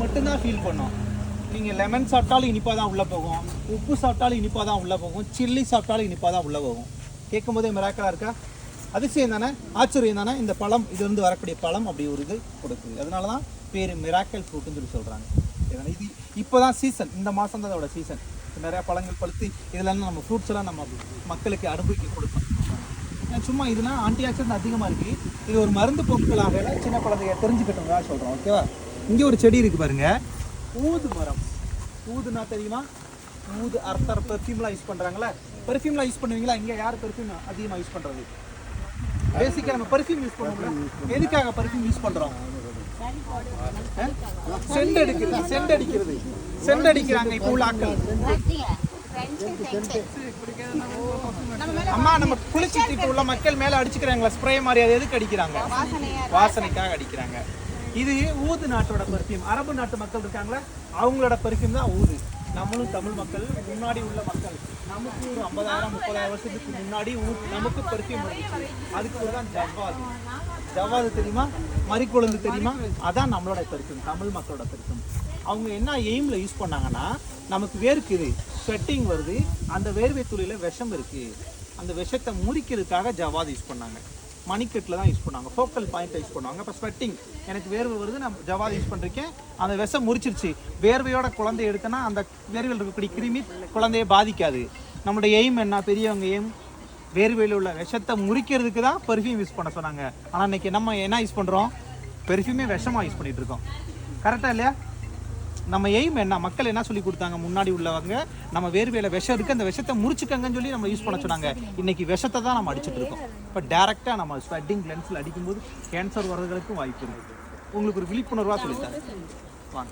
மட்டும்தான் ஃபீல் பண்ணோம். நீங்கள் லெமன் சாப்பிட்டாலும் இனிப்பாக தான் உள்ளே போகும், உப்பு சாப்பிட்டாலும் இனிப்பாக தான் உள்ளே போகும், சில்லி சாப்பிட்டாலும் இனிப்பாக தான் உள்ளே போகும். கேட்கும் போதே மிராக்கலாக இருக்கா? அதிசயம் தானே, ஆச்சரியம் தானே. இந்த பழம் இதுலேருந்து வரக்கூடிய பழம் அப்படி ஒரு இது கொடுக்குது. அதனால தான் பேர் மிராக்கல் ஃப்ரூட்டுன்னு சொல்லி சொல்கிறாங்க. இது இப்போ தான் சீசன், இந்த மாதம் தான் அதோட சீசன். நிறையா பழங்கள் பழுத்து இதெல்லாம் நம்ம ஃப்ரூட்ஸ் எல்லாம் நம்ம மக்களுக்கு அனுபவிக்க கொடுப்போம். சும்மா இதெல்லாம் ஆன்டி ஆக்சிடென்ட் அதிகமாக இருக்குது. இது ஒரு மருந்து பொருட்களாக சின்ன குழந்தைய தெரிஞ்சுக்கிட்டோம்னா சொல்கிறோம். ஓகேவா? இங்கே ஒரு செடி இருக்குது பாருங்கள், ஊது மரம். ஊதுனா தெரியுமா? ஊது அர்த்தர் பெர்ஃப்யூம்லாம் யூஸ் பண்ணுறாங்களே, பெர்ஃப்யூம்லாம் யூஸ் பண்ணுவீங்களா? இங்கே யார் பெர்ஃப்யூம் அதிகமாக யூஸ் பண்ணுறது? பேசிக்காக நம்ம பெர்ஃப்யூம் யூஸ் பண்ணுவோம்ல, எதுக்காக பெர்ஃப்யூம் யூஸ் பண்ணுறோம்? சென்ட் அடிக்கிறது, சென்ட் அடிக்கிறாங்க இப்போ உள்ள ஆட்கள். அம்மா நம்ம குளிச்சுட்டு இப்போ உள்ள மக்கள் மேலே அடிச்சுக்கிறாங்களா ஸ்ப்ரே மாதிரி, அது எதுக்கு அடிக்கிறாங்க? வாசனைக்காக அடிக்கிறாங்க. இது ஊது நாட்டோட பெர்ஃப்யூம். அரபு நாட்டு மக்கள் இருக்காங்களா, அவங்களோட பெர்ஃப்யூம் தான் ஊது. நம்மளும் தமிழ் மக்கள், முன்னாடி உள்ள மக்கள், நமக்கு ஒரு 50,000-30,000 வருஷத்துக்கு முன்னாடி நமக்கு பெர்ஃப்யூம் இருந்துச்சு. அதுக்கு ஒரு தான் ஜவ்வாது. ஜவ்வாது தெரியுமா? மறிக்கொழுந்து தெரியுமா? அதான் நம்மளோட பெர்ஃப்யூம், தமிழ் மக்களோட பெர்ஃப்யூம். அவங்க என்ன எய்மில் யூஸ் பண்ணாங்கன்னா, நமக்கு வேர்க்குது, ஸ்வெட்டிங் வருது, அந்த வேர்வை துளியில் விஷம் இருக்குது, அந்த விஷத்தை முறிக்கிறதுக்காக ஜவ்வாது யூஸ் பண்ணாங்க. மணிக்கட்டில் தான் யூஸ் பண்ணாங்க, ஃபோக்கல் பாயிண்ட்டை யூஸ் பண்ணுவாங்க. இப்போ ஸ்வெட்டிங், எனக்கு வேர்வை வருது, நான் ஜவ்வாது யூஸ் பண்ணிருக்கேன், அந்த விஷம் முறிச்சிருச்சு, வேர்வையோட குழந்தைய எடுத்தனா அந்த வேர்வையில் இருக்கக்கூடிய கிருமி குழந்தைய பாதிக்காது. நம்மளுடைய எய்ம் என்ன? பெரியவங்க எய்ம் வேர்வையில் உள்ள விஷத்தை முறிக்கிறதுக்கு தான் பெர்ஃப்யூம் யூஸ் பண்ண சொன்னாங்க. ஆனால் இன்றைக்கி நம்ம என்ன யூஸ் பண்ணுறோம்? பெர்ஃப்யூமே விஷமாக யூஸ் பண்ணிகிட்டு இருக்கோம். கரெக்டாக இல்லையா? நம்ம எய்ம் என்ன? மக்கள் என்ன சொல்லி கொடுத்தாங்க முன்னாடி உள்ளவங்க? நம்ம வேர்வையில் விஷம் இருக்குது, அந்த விஷத்தை முறிச்சுக்கங்கன்னு சொல்லி நம்ம யூஸ் பண்ண சொன்னாங்க. இன்றைக்கி விஷத்தை தான் நம்ம அடிச்சுட்டு இருக்கோம். இப்போ டேரெக்டாக நம்ம ஸ்வெட்டிங் லென்ஸில் அடிக்கும்போது கேன்சர் வர்றதுக்கும் வாய்ப்பு இருக்குது. உங்களுக்கு ஒரு விழிப்புணர்வாக சொல்லித்தாங்க வாங்க.